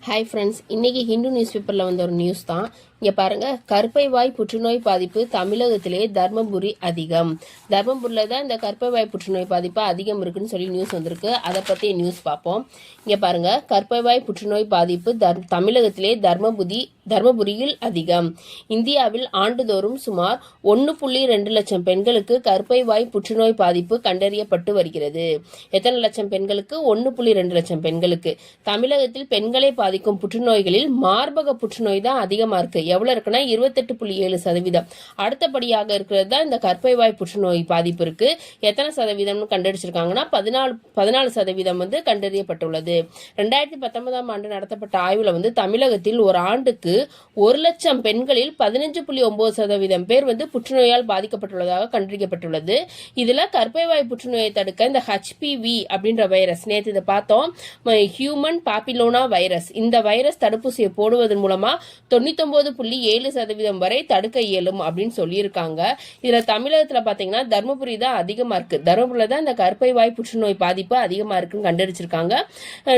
Hi friends, இன்றைக்கி Hindu news பேப்பரில் வந்த ஒரு நியூஸ் தான். இங்கே பாருங்கள், கர்ப்பை வாய் புற்றுநோய் பாதிப்பு தமிழகத்திலே தர்மபுரி அதிகம். தர்மபுரியில் தான் இந்த கர்ப்பை வாய் புற்றுநோய் பாதிப்பு அதிகம் இருக்குன்னு சொல்லி நியூஸ் வந்திருக்கு. அதை பற்றி நியூஸ் பார்ப்போம். இங்கே பாருங்கள், கர்ப்பை வாய் புற்றுநோய் பாதிப்பு தமிழகத்திலே தர்மபுரியில் அதிகம். இந்தியாவில் ஆண்டுதோறும் சுமார் 1.2 லட்சம் பெண்களுக்கு கர்ப்பை வாய் புற்றுநோய் பாதிப்பு கண்டறியப்பட்டு வருகிறது. எத்தனை லட்சம் பெண்களுக்கு? 1.2 லட்சம் பெண்களுக்கு. தமிழகத்தில் பெண்களை பாதிக்கும் புற்றுநோய்களில் மார்பக புற்றுநோய் தான் அதிகமாக இருக்கு. எவ்வளவு இருக்குன்னா 28.7%. அடுத்தபடியாக இருக்கிறது தான் இந்த கர்ப்பை வாய் புற்றுநோய் பாதிப்பு இருக்கு. எத்தனை சதவீதம்னு கண்டறிச்சிருக்காங்கன்னா 14% வந்து கண்டறியப்பட்டுள்ளது. 2019ஆம் ஆண்டு நடத்தப்பட்ட ஆய்வுல வந்து தமிழகத்தில் ஒரு ஆண்டுக்கு 1 லட்சம் பெண்களில் 15.9% பேர் வந்து புற்றுநோயால் பாதிக்கப்பட்டுள்ளதாக கண்டறியப்பட்டுள்ளது. இதுல கர்ப்பை வாய் புற்றுநோயை தடுக்க இந்த HPV அப்படின்ற வைரஸ், நேற்று இதை பார்த்தோம், ஹியூமன் பாப்பிலோனா வைரஸ், இந்த வைரஸ் தடுப்பூசியை போடுவதன் மூலமா 99.7% வரை தடுக்க இயலும் அப்படின்னு சொல்லியிருக்காங்க. இதுல தமிழகத்துல பாத்தீங்கன்னா தர்மபுரி தான் அதிகமா இருக்கு. தர்மபுரியில தான் இந்த கர்ப்பை வாய் புற்றுநோய் பாதிப்பு அதிகமா இருக்குன்னு கண்டறிச்சிருக்காங்க.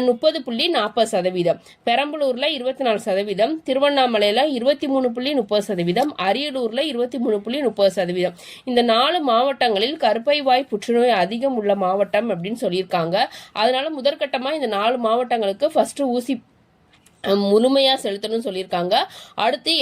30.40%, பெரம்பலூர்ல 24%, திருவண்ணாமலையில 23.30%, அரியலூர்ல 23.30%. இந்த 4 மாவட்டங்களில் கர்ப்பை வாய் புற்றுநோய் அதிகம் உள்ள மாவட்டம் அப்படின்னு சொல்லியிருக்காங்க. அதனால முதற்கட்டமா இந்த 4 மாவட்டங்களுக்கு ஃபர்ஸ்ட் ஊசி முழுமையா செலுத்தணும்னு சொல்லியிருக்காங்க. அடுத்து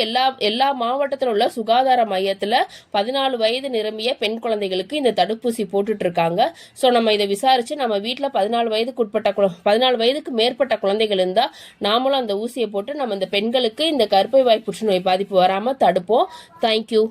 எல்லா மாவட்டத்தில் உள்ள சுகாதார மையத்துல 14 வயது நிரம்பிய பெண் குழந்தைகளுக்கு இந்த தடுப்பூசி போட்டுட்டு இருக்காங்க. ஸோ நம்ம இதை விசாரிச்சு நம்ம வீட்டில் 14 வயதுக்கு மேற்பட்ட குழந்தைகள் இருந்தா நாமளும் அந்த ஊசியை போட்டு நம்ம இந்த பெண்களுக்கு இந்த கர்ப்பை வாய் புற்றுநோய் பாதிப்பு வராம தடுப்போம். தேங்க்யூ.